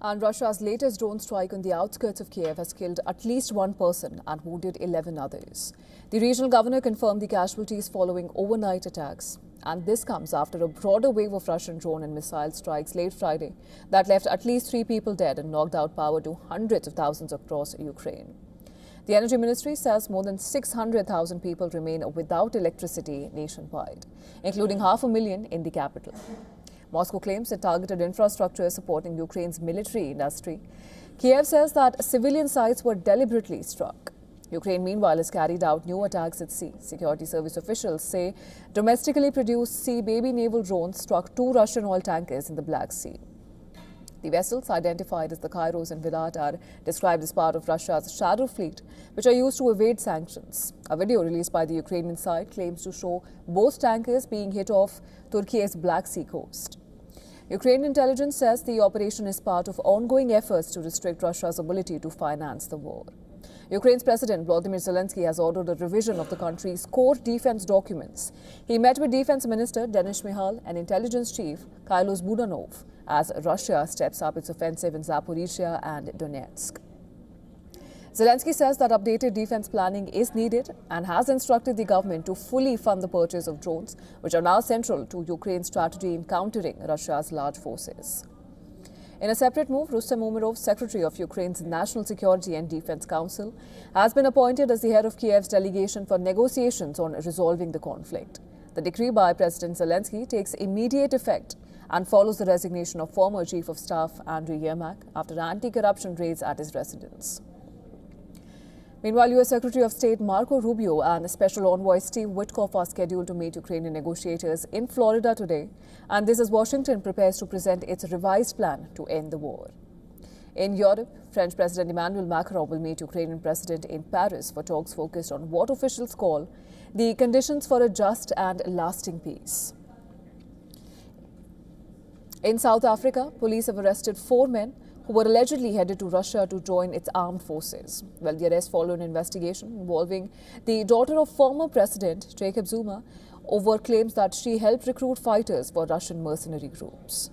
And Russia's latest drone strike on the outskirts of Kyiv has killed at least one person and wounded 11 others. The regional governor confirmed the casualties following overnight attacks. And this comes after a broader wave of Russian drone and missile strikes late Friday that left at least 3 people dead and knocked out power to hundreds of thousands across Ukraine. The Energy Ministry says more than 600,000 people remain without electricity nationwide, including 500,000 in the capital. Moscow claims it targeted infrastructure supporting Ukraine's military industry. Kyiv says that civilian sites were deliberately struck. Ukraine, meanwhile, has carried out new attacks at sea. Security service officials say domestically produced Sea Baby naval drones struck 2 Russian oil tankers in the Black Sea. The vessels, identified as the Kairos and Virat, are described as part of Russia's shadow fleet, which are used to evade sanctions. A video released by the Ukrainian side claims to show both tankers being hit off Turkey's Black Sea coast. Ukrainian intelligence says the operation is part of ongoing efforts to restrict Russia's ability to finance the war. Ukraine's President Volodymyr Zelensky has ordered a revision of the country's core defense documents. He met with Defense Minister Denis Shmyhal and Intelligence Chief Kylos Budanov as Russia steps up its offensive in Zaporizhia and Donetsk. Zelensky says that updated defense planning is needed and has instructed the government to fully fund the purchase of drones, which are now central to Ukraine's strategy in countering Russia's large forces. In a separate move, Rustem Umerov, Secretary of Ukraine's National Security and Defense Council, has been appointed as the head of Kyiv's delegation for negotiations on resolving the conflict. The decree by President Zelensky takes immediate effect and follows the resignation of former Chief of Staff Andriy Yermak after anti-corruption raids at his residence. Meanwhile, U.S. Secretary of State Marco Rubio and Special Envoy Steve Witkoff are scheduled to meet Ukrainian negotiators in Florida today, and this as Washington prepares to present its revised plan to end the war. In Europe, French President Emmanuel Macron will meet Ukrainian President in Paris for talks focused on what officials call the conditions for a just and lasting peace. In South Africa, police have arrested 4 men who were allegedly headed to Russia to join its armed forces. Well, the arrest followed an investigation involving the daughter of former President Jacob Zuma over claims that she helped recruit fighters for Russian mercenary groups.